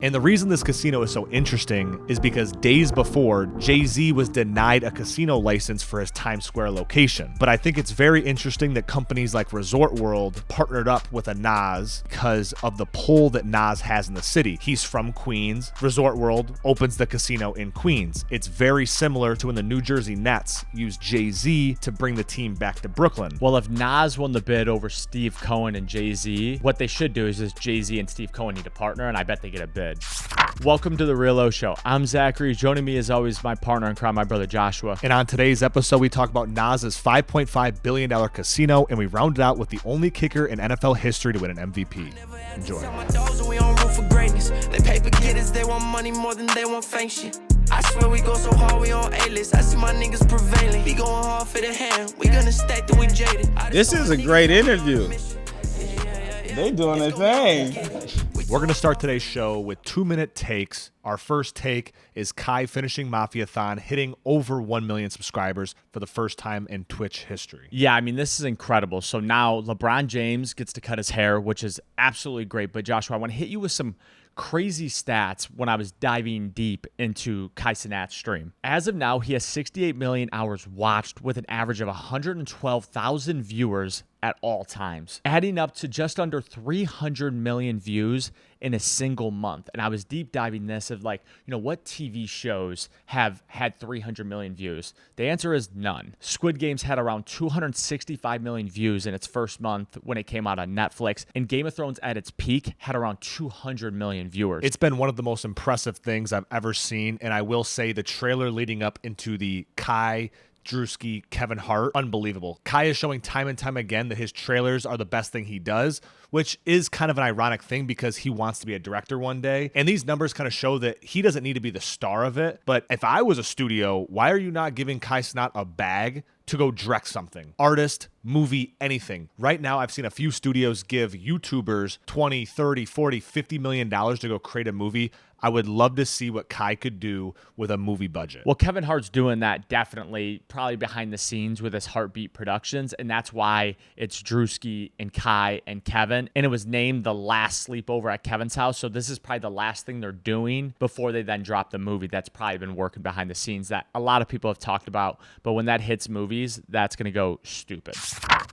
And the reason this casino is so interesting is because days before, Jay-Z was denied a casino license for his Times Square location. But I think it's very interesting that companies like Resort World partnered up with a Nas because of the pull that Nas has in the city. He's from Queens. Resort World opens the casino in Queens. It's very similar to when the New Jersey Nets used Jay-Z to bring the team back to Brooklyn. Well, if Nas won the bid over Steve Cohen and Jay-Z, what they should do is just Jay-Z and Steve Cohen need to partner, and I bet they get a bid. Welcome to the Real Oshow. I'm Zachary. Joining me as always, my partner in crime, my brother Joshua. And on today's episode, we talk about Nas's $5.5 billion casino, and we round it out with the only kicker in NFL history to win an MVP. Enjoy. They paper getters, they want money more than they want fame shit. I swear we go so hard, we on A-list. I see my niggas prevailing. We going hard for the hand. We gonna stack that we jaded. This is a great interview. They doing their thing. We're going to start today's show with 2-minute takes. Our first take is Kai finishing Mafiathon, hitting over 1 million subscribers for the first time in Twitch history. Yeah, I mean, this is incredible. So now LeBron James gets to cut his hair, which is absolutely great. But Joshua, I want to hit you with some crazy stats when I was diving deep into Cenat's stream. As of now, he has 68 million hours watched with an average of 112,000 viewers at all times, adding up to just under 300 million views in a single month. And I was deep diving this of what TV shows have had 300 million views? The answer is none. Squid Game's had around 265 million views in its first month when it came out on Netflix, and Game of Thrones at its peak had around 200 million viewers. It's been one of the most impressive things I've ever seen, and I will say the trailer leading up into the Kai Drewski, Kevin Hart, unbelievable. Kai is showing time and time again that his trailers are the best thing he does, which is kind of an ironic thing because he wants to be a director one day. And these numbers kind of show that he doesn't need to be the star of it. But if I was a studio, why are you not giving Kai Cenat a bag to go direct something? Artist, movie, anything. Right now, I've seen a few studios give YouTubers 20, 30, 40, $50 million to go create a movie. I would love to see what Kai could do with a movie budget. Well, Kevin Hart's doing that definitely, probably behind the scenes with his Heartbeat Productions, and that's why it's Drewski and Kai and Kevin, and it was named the last sleepover at Kevin's house, so this is probably the last thing they're doing before they then drop the movie. That's probably been working behind the scenes that a lot of people have talked about, but when that hits movies, that's going to go stupid.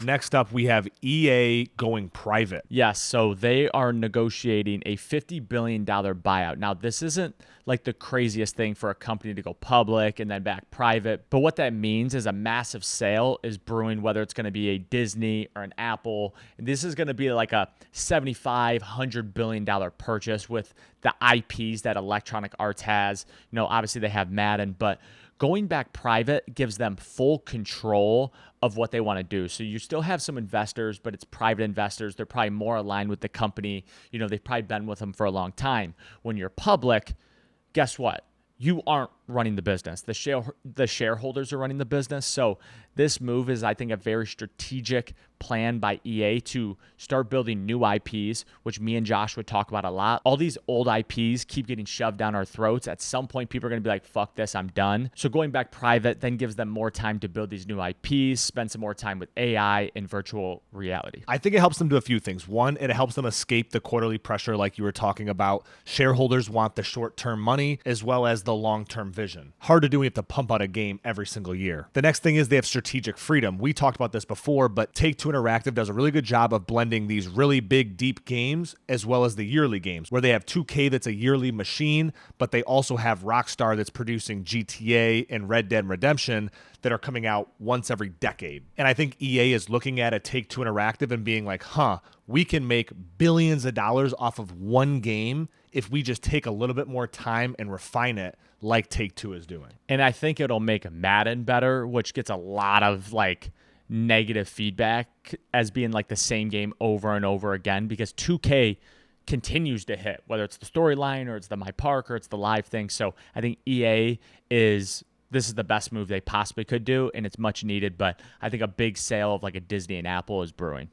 Next up, we have EA going private. Yes, so they are negotiating a $50 billion buyout. Now, this isn't like the craziest thing for a company to go public and then back private, but what that means is a massive sale is brewing, whether it's going to be a Disney or an Apple. And this is going to be like a $75-100 billion purchase with the IPs that Electronic Arts has. Obviously they have Madden, but going back private gives them full control of what they want to do. So you still have some investors, but it's private investors. They're probably more aligned with the company. They've probably been with them for a long time. When you're public, guess what? You aren't running the business. The shareholders are running the business. So this move is, I think, a very strategic plan by EA to start building new IPs, which me and Josh would talk about a lot. All these old IPs keep getting shoved down our throats. At some point, people are going to be like, fuck this, I'm done. So going back private then gives them more time to build these new IPs, spend some more time with AI and virtual reality. I think it helps them do a few things. One, it helps them escape the quarterly pressure like you were talking about. Shareholders want the short-term money as well as the long-term vision. Hard to do when you have to pump out a game every single year. The next thing is they have strategic freedom. We talked about this before, but Take-Two Interactive does a really good job of blending these really big, deep games as well as the yearly games, where they have 2K that's a yearly machine, but they also have Rockstar that's producing GTA and Red Dead Redemption that are coming out once every decade. And I think EA is looking at a Take-Two Interactive and being like, we can make billions of dollars off of one game if we just take a little bit more time and refine it like Take-Two is doing. And I think it'll make Madden better, which gets a lot of negative feedback as being the same game over and over again, because 2K continues to hit, whether it's the storyline or it's the My Park or it's the live thing. So I think this is the best move they possibly could do, and it's much needed, but I think a big sale of a Disney and Apple is brewing.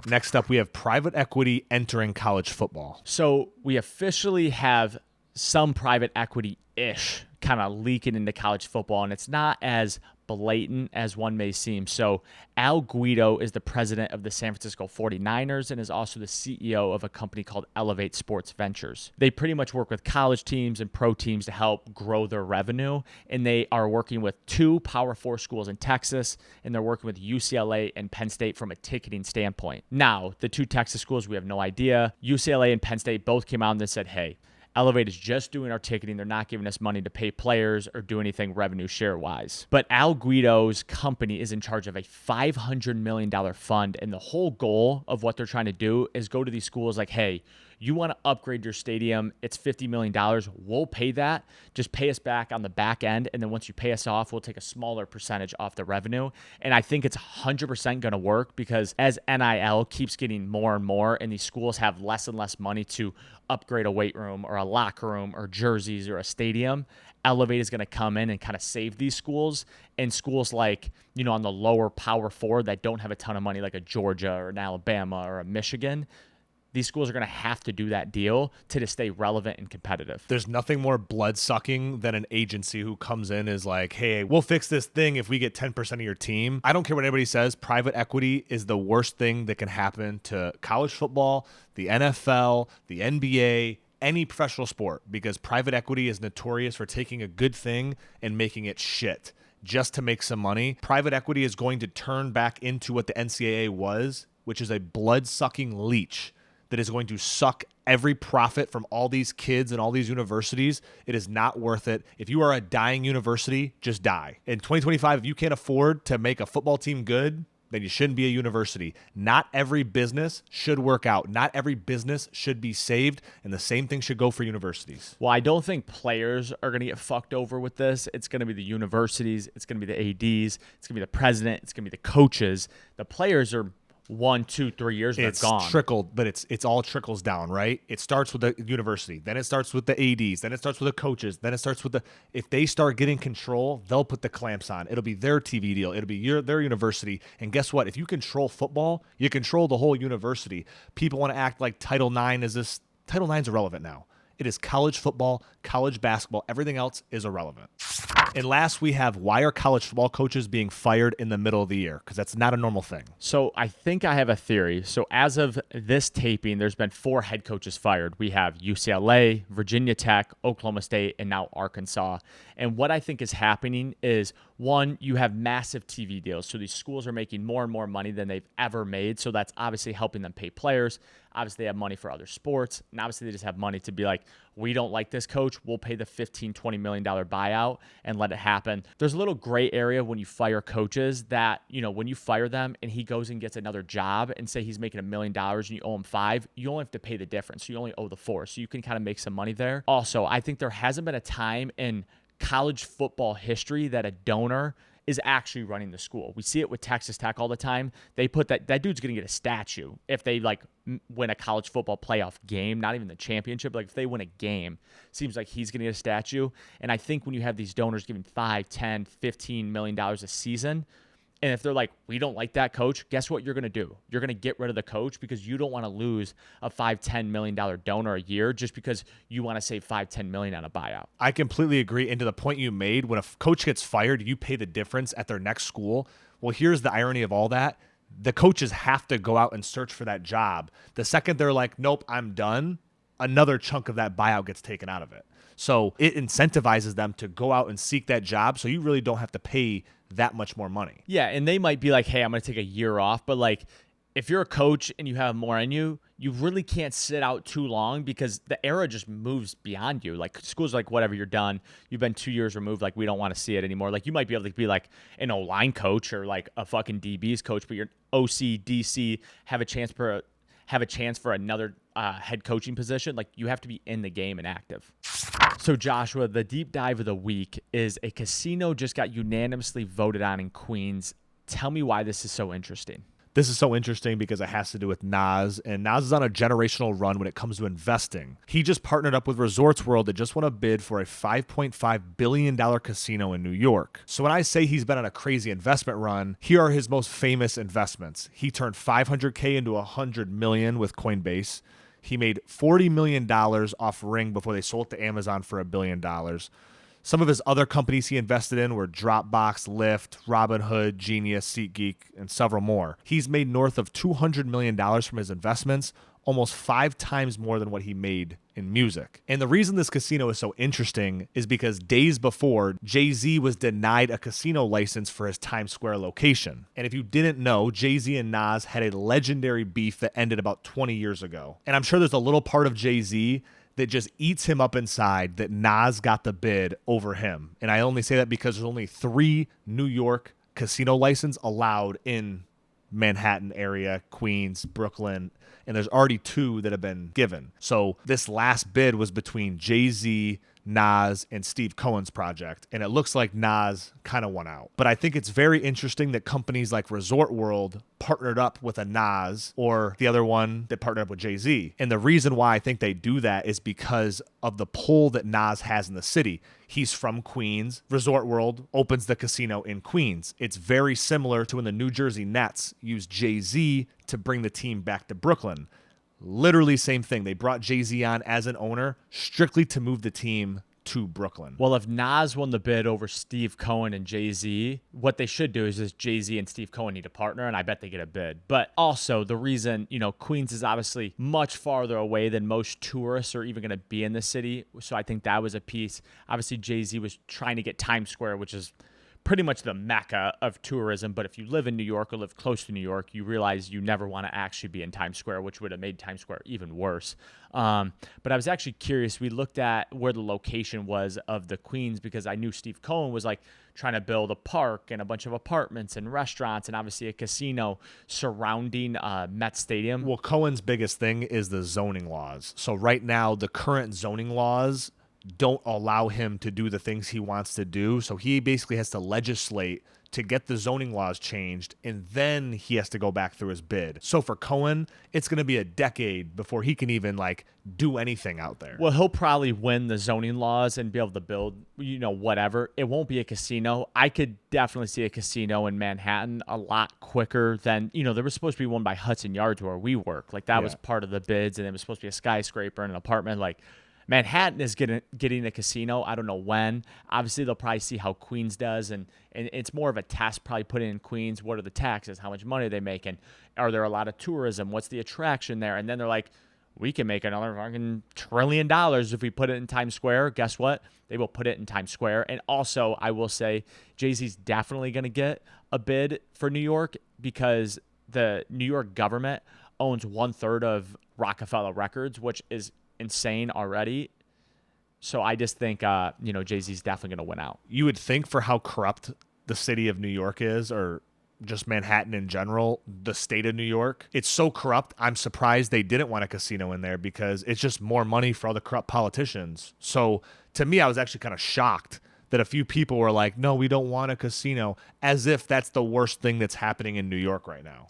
Next up, we have private equity entering college football. So we officially have some private equity-ish kind of leaking into college football, and it's not as blatant as one may seem. So Al Guido is the president of the San Francisco 49ers and is also the CEO of a company called Elevate Sports Ventures. They pretty much work with college teams and pro teams to help grow their revenue, and they are working with 2 Power 4 schools in Texas, and they're working with UCLA and Penn State from a ticketing standpoint. Now, the 2 Texas schools, we have no idea. UCLA and Penn State both came out and they said, hey, Elevate is just doing our ticketing. They're not giving us money to pay players or do anything revenue share wise. But Al Guido's company is in charge of a $500 million fund. And the whole goal of what they're trying to do is go to these schools like, hey, you want to upgrade your stadium, it's $50 million. We'll pay that. Just pay us back on the back end. And then once you pay us off, we'll take a smaller percentage off the revenue. And I think it's 100% going to work because as NIL keeps getting more and more and these schools have less and less money to upgrade a weight room or a locker room or jerseys or a stadium, Elevate is going to come in and kind of save these schools. And schools like, on the lower Power 4 that don't have a ton of money, like a Georgia or an Alabama or a Michigan, these schools are going to have to do that deal to stay relevant and competitive. There's nothing more blood-sucking than an agency who comes in is like, hey, we'll fix this thing if we get 10% of your team. I don't care what anybody says. Private equity is the worst thing that can happen to college football, the NFL, the NBA, any professional sport, because private equity is notorious for taking a good thing and making it shit just to make some money. Private equity is going to turn back into what the NCAA was, which is a blood-sucking leech that is going to suck every profit from all these kids and all these universities. It is not worth it. If you are a dying university, just die. In 2025, if you can't afford to make a football team good, then you shouldn't be a university. Not every business should work out. Not every business should be saved, and the same thing should go for universities. Well, I don't think players are going to get fucked over with this. It's going to be the universities. It's going to be the ADs. It's going to be the president. It's going to be the coaches. The players are 1, 2, 3 years, they're gone. It's trickled, but it's all trickles down, right? It starts with the university, then it starts with the ADs, then it starts with the coaches, then it starts with if they start getting control, they'll put the clamps on. It'll be their TV deal. It'll be their university. And guess what? If you control football, you control the whole university. People want to act like Title IX is this. Title IX is irrelevant now. It is college football, college basketball. Everything else is irrelevant. And last, we have why are college football coaches being fired in the middle of the year? Because that's not a normal thing. So I think I have a theory. So as of this taping, there's been 4 head coaches fired. We have UCLA, Virginia Tech, Oklahoma State, and now Arkansas. And what I think is happening is, one, you have massive TV deals. So these schools are making more and more money than they've ever made. So that's obviously helping them pay players. Obviously, they have money for other sports. And obviously, they just have money to be like, we don't like this coach. We'll pay the $15, $20 million buyout and let it happen. There's a little gray area when you fire coaches that, when you fire them and he goes and gets another job and say he's making $1 million and you owe him $5 million, you only have to pay the difference. So you only owe the $4 million. So you can kind of make some money there. Also, I think there hasn't been a time in college football history that a donor is actually running the school. We see it with Texas Tech all the time. They put that dude's going to get a statue if they win a college football playoff game, not even the championship. Like if they win a game, seems like he's going to get a statue. And I think when you have these donors giving $5, $10, $15 million a season, and if they're like, we don't like that coach, guess what you're going to do? You're going to get rid of the coach because you don't want to lose a $5, $10 million donor a year just because you want to save $5, $10 million on a buyout. I completely agree. And to the point you made, when a coach gets fired, you pay the difference at their next school. Well, here's the irony of all that. The coaches have to go out and search for that job. The second they're like, nope, I'm done, another chunk of that buyout gets taken out of it. So it incentivizes them to go out and seek that job. So you really don't have to pay that much more money. Yeah, and they might be like, hey, I'm going to take a year off. But like, if you're a coach and you have more on you, you really can't sit out too long because the era just moves beyond you. Like schools like, whatever, you're done. You've been 2 years removed. Like we don't want to see it anymore. Like you might be able to be like an O-line coach or like a fucking DB's coach, but you're OC, DC, have a chance for another head coaching position. Like you have to be in the game and active. So Joshua, the deep dive of the week is a casino just got unanimously voted on in Queens. Tell me why this is so interesting. This is so interesting because it has to do with Nas, and Nas is on a generational run when it comes to investing. He just partnered up with Resorts World that just won a bid for a $5.5 billion casino in New York. So when I say he's been on a crazy investment run, here are his most famous investments. He turned $500K into $100 million with Coinbase. He made $40 million off Ring before they sold it to Amazon for $1 billion. Some of his other companies he invested in were Dropbox, Lyft, Robinhood, Genius, SeatGeek, and several more. He's made north of $200 million from his investments, almost 5 times more than what he made in music. And the reason this casino is so interesting is because days before, Jay-Z was denied a casino license for his Times Square location. And if you didn't know, Jay-Z and Nas had a legendary beef that ended about 20 years ago. And I'm sure there's a little part of Jay-Z that just eats him up inside that Nas got the bid over him. And I only say that because there's only 3 New York casino licenses allowed in Manhattan area, Queens, Brooklyn, and there's already 2 that have been given. So this last bid was between Jay-Z, Nas, and Steve Cohen's project, and it looks like Nas kind of won out. But I think it's very interesting that companies like Resort World partnered up with a Nas, or the other one that partnered up with Jay-Z. And the reason why I think they do that is because of the pull that Nas has in the city. He's from Queens. Resort World opens the casino in Queens. It's very similar to when the New Jersey Nets used Jay-Z to bring the team back to Brooklyn. Literally same thing. They brought Jay-Z on as an owner strictly to move the team to Brooklyn. Well, if Nas won the bid over Steve Cohen and Jay-Z, what they should do is just Jay-Z and Steve Cohen need a partner, and I bet they get a bid. But also the reason, Queens is obviously much farther away than most tourists are even going to be in the city. So I think that was a piece. Obviously, Jay-Z was trying to get Times Square, which is pretty much the mecca of tourism. But if you live in New York or live close to New York, you realize you never want to actually be in Times Square, which would have made Times Square even worse. But I was actually curious. We looked at where the location was of the Queens because I knew Steve Cohen was like trying to build a park and a bunch of apartments and restaurants and obviously a casino surrounding Met Stadium. Well, Cohen's biggest thing is the zoning laws. So right now, the current zoning laws don't allow him to do the things he wants to do. So he basically has to legislate to get the zoning laws changed, and then he has to go back through his bid. So for Cohen, it's going to be a decade before he can even do anything out there. Well, he'll probably win the zoning laws and be able to build, whatever. It won't be a casino. I could definitely see a casino in Manhattan a lot quicker than, there was supposed to be one by Hudson Yards where we work. That was part of the bids, and it was supposed to be a skyscraper and an apartment. Manhattan is getting a casino. I don't know when. Obviously, they'll probably see how Queens does, and it's more of a test probably put in Queens. What are the taxes? How much money are they making? Are there a lot of tourism? What's the attraction there? And then they're like, we can make another fucking $1 trillion if we put it in Times Square. Guess what? They will put it in Times Square. And also, I will say, Jay-Z's definitely going to get a bid for New York because the New York government owns 1/3 of Rockefeller Records, which is insane already. So I just think Jay-Z's definitely going to win out. You would think for how corrupt the city of New York is, or just Manhattan in general, the state of New York, it's so corrupt. I'm surprised they didn't want a casino in there because it's just more money for all the corrupt politicians. So to me, I was actually kind of shocked that a few people were like, no, we don't want a casino, as if that's the worst thing that's happening in New York right now.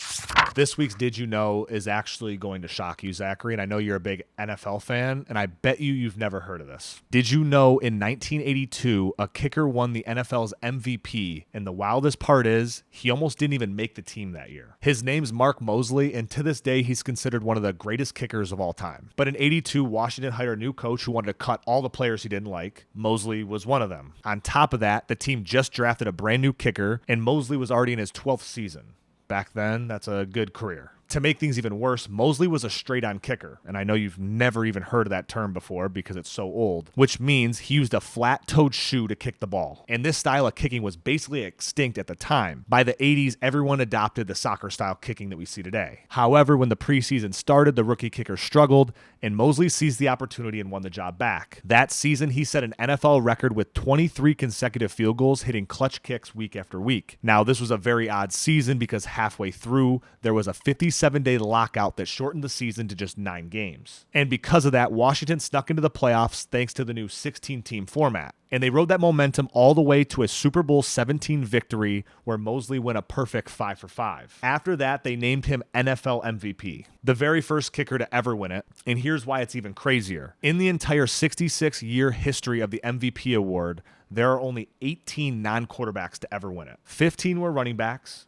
This week's Did You Know is actually going to shock you, Zachary, and I know you're a big NFL fan, and I bet you've never heard of this. Did you know in 1982, a kicker won the NFL's MVP, and the wildest part is he almost didn't even make the team that year. His name's Mark Mosley, and to this day, he's considered one of the greatest kickers of all time. But in 82, Washington hired a new coach who wanted to cut all the players he didn't like. Mosley was one of them. On top of that, the team just drafted a brand new kicker, and Mosley was already in his 12th season. Back then, that's a good career. To make things even worse, Mosley was a straight-on kicker, and I know you've never even heard of that term before because it's so old, which means he used a flat-toed shoe to kick the ball. And this style of kicking was basically extinct at the time. By the 80s, everyone adopted the soccer-style kicking that we see today. However, when the preseason started, the rookie kicker struggled, and Mosley seized the opportunity and won the job back. That season, he set an NFL record with 23 consecutive field goals, hitting clutch kicks week after week. Now, this was a very odd season because halfway through, there was a 57-day lockout that shortened the season to just 9 games. And because of that, Washington snuck into the playoffs thanks to the new 16-team format. And they rode that momentum all the way to a Super Bowl 17 victory where Mosley went a perfect 5 for 5. After that, they named him NFL MVP, the very first kicker to ever win it. And here's why it's even crazier. In the entire 66-year history of the MVP award, there are only 18 non-quarterbacks to ever win it. 15 were running backs,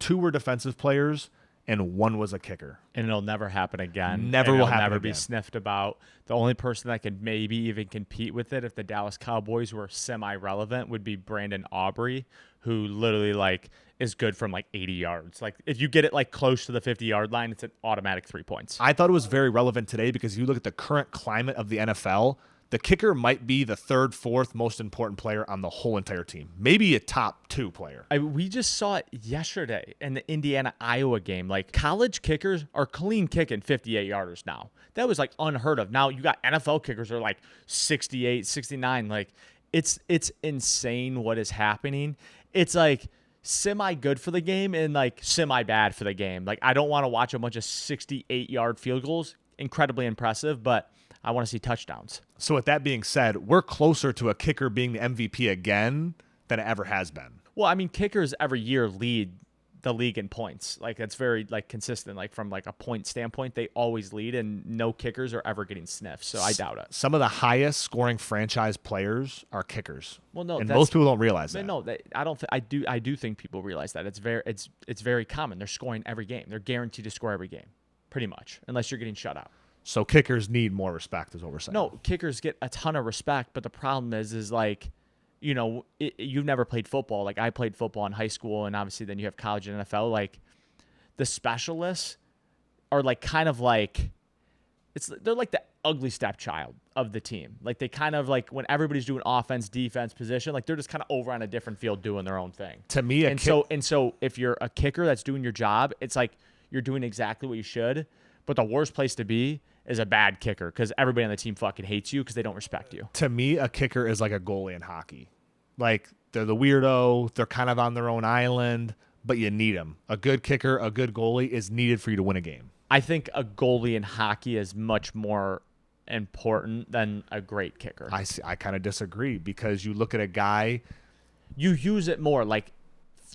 2 were defensive players, and one was a kicker. And it'll never happen again. Never will happen Never be again. sniffed about. The only person that could maybe even compete with it if the Dallas Cowboys were semi-relevant would be Brandon Aubrey, who literally like is good from like 80 yards. Like if you get it like close to the 50-yard line, it's an automatic 3 points. I thought it was very relevant today because you look at the current climate of the NFL, the kicker might be the third, fourth most important player on the whole entire team. Maybe a top 2 player. We just saw it yesterday in the Indiana-Iowa game. Like college kickers are clean kicking 58-yarders now. That was like unheard of. Now you got NFL kickers that are like 68, 69. Like it's insane what is happening. It's like semi good for the game and like semi bad for the game. Like I don't want to watch a bunch of 68-yard field goals. Incredibly impressive, but I want to see touchdowns. So with that being said, we're closer to a kicker being the MVP again than it ever has been. Well, I mean, kickers every year lead the league in points. Like that's very like consistent. Like from like a point standpoint, they always lead, and no kickers are ever getting sniffed. So I doubt it. Some of the highest scoring franchise players are kickers. Well, no, and most people don't realize that. No, I don't. I do think people realize that it's very common. They're scoring every game. They're guaranteed to score every game, pretty much, unless you're getting shut out. So kickers need more respect, is what we're saying. No, kickers get a ton of respect, but the problem is like, you know, you've never played football. Like I played football in high school, and obviously then you have college and NFL. Like the specialists are like kind of like they're like the ugly stepchild of the team. Like they kind of like when everybody's doing offense, defense, position, like they're just kind of over on a different field doing their own thing. To me, so if you're a kicker that's doing your job, it's like you're doing exactly what you should. But the worst place to be is a bad kicker because everybody on the team fucking hates you because they don't respect you. To me, a kicker is like a goalie in hockey. Like they're the weirdo. They're kind of on their own island, but you need them. A good kicker, a good goalie is needed for you to win a game. I think a goalie in hockey is much more important than a great kicker. I kind of disagree because you look at a guy. You use it more like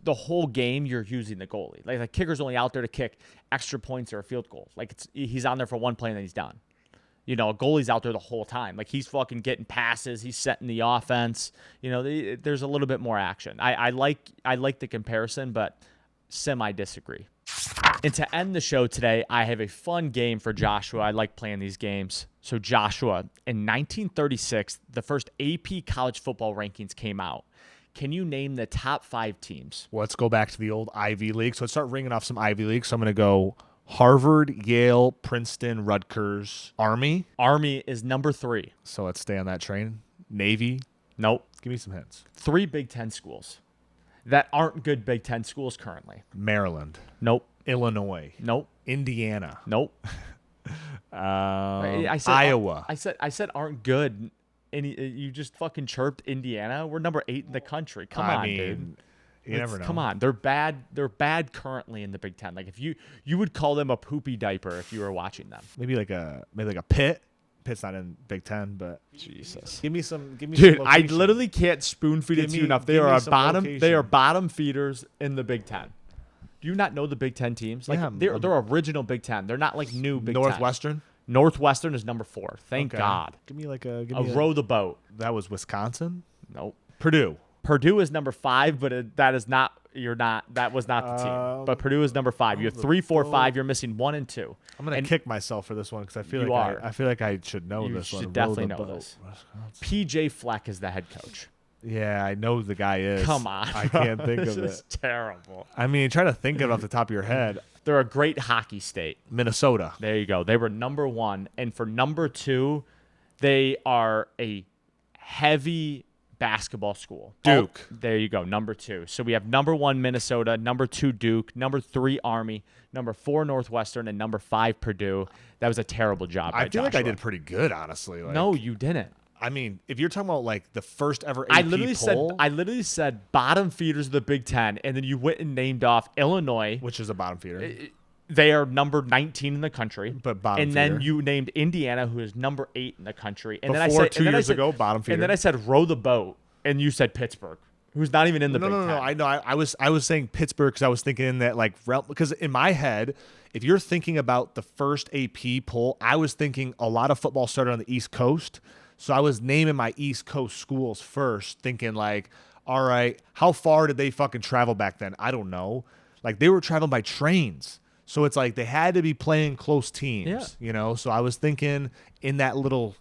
the whole game you're using the goalie. Like the kicker's only out there to kick extra points or a field goal. Like he's on there for one play and then he's done. You know, a goalie's out there the whole time. Like he's fucking getting passes. He's setting the offense. You know, there's a little bit more action. I like the comparison, but semi disagree. And to end the show today, I have a fun game for Joshua. I like playing these games. So Joshua, in 1936, the first AP college football rankings came out. Can you name the top 5 teams? Well, let's go back to the old Ivy League. So let's start ringing off some Ivy League. So I'm going to go Harvard, Yale, Princeton, Rutgers, Army. Army is number 3. So let's stay on that train. Navy. Nope. Give me some hints. 3 Big Ten schools that aren't good Big Ten schools currently. Maryland. Nope. Illinois. Nope. Indiana. Nope. I said Iowa. I said aren't good. And you just fucking chirped Indiana. We're number 8 in the country. Come on, dude. You never know. Come on. They're bad. They're bad currently in the Big Ten. Like if you would call them a poopy diaper if you were watching them. Maybe like a Pitt. Pitt's not in Big Ten, but Jesus. Give me some. Dude, I literally can't spoon feed it to you enough. They are location. They are bottom feeders in the Big Ten. Do you not know the Big Ten teams? Like they're original Big Ten. They're not like new Big Ten. Northwestern. Northwestern is number 4. Thank God. Give me a row the boat. That was Wisconsin. Nope. Purdue. Purdue is number 5, but that is not. That was not the team. But Purdue is number 5. You have 3, 4, 5. You're missing 1 and 2. I'm gonna kick myself for this one because I feel like I should know this one. You should definitely know this. PJ Fleck is the head coach. Yeah, I know the guy is. Come on. I can't think of it. This is terrible. I mean, try to think of it off the top of your head. They're a great hockey state. Minnesota. There you go. They were number 1. And for number 2, they are a heavy basketball school. Duke. There you go. Number 2. So we have number 1, Minnesota, number 2, Duke, number 3, Army, number 4, Northwestern, and number 5, Purdue. That was a terrible job by I feel like Joshua. I did pretty good, honestly. No, you didn't. I mean, if you're talking about like the first ever AP I literally poll, said bottom feeders of the Big Ten, and then you went and named off Illinois, which is a bottom feeder. They are number 19 in the country, but bottom and feeder. then you named Indiana, who is number 8 in the country. And Before then I said 2 years ago, bottom feeder. And then I said row the boat, and you said Pittsburgh, who's not even in the Big Ten. No. I know. I was saying Pittsburgh because I was thinking in that like realm. Because in my head, if you're thinking about the first AP poll, I was thinking a lot of football started on the East Coast. So I was naming my East Coast schools first, thinking like, all right, how far did they fucking travel back then? I don't know. Like they were traveling by trains. So it's like they had to be playing close teams, you know? So I was thinking in that little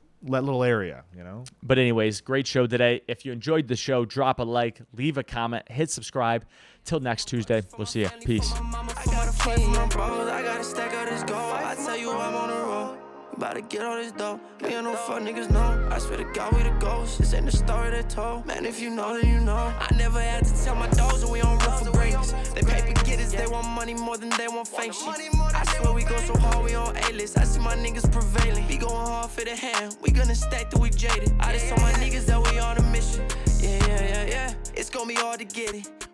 area, you know? But anyways, great show today. If you enjoyed the show, drop a like, leave a comment, hit subscribe. Till next Tuesday, we'll see you. Peace. I gotta fight for my bros, I gotta stack out this gold. I tell you I'm on the road, about to get all this dough. Me and no fuck niggas know, I swear to God we the ghosts. This ain't the story they told, man if you know then you know. I never had to tell my dogs that we on rough for greatness. They paper getters, they want money more than they want fake shit. I swear we go so hard, we on A-list. I see my niggas prevailing, we going hard for the hand. We gonna stack till we jaded. I just told my niggas that we on a mission. Yeah, it's gonna be hard to get it.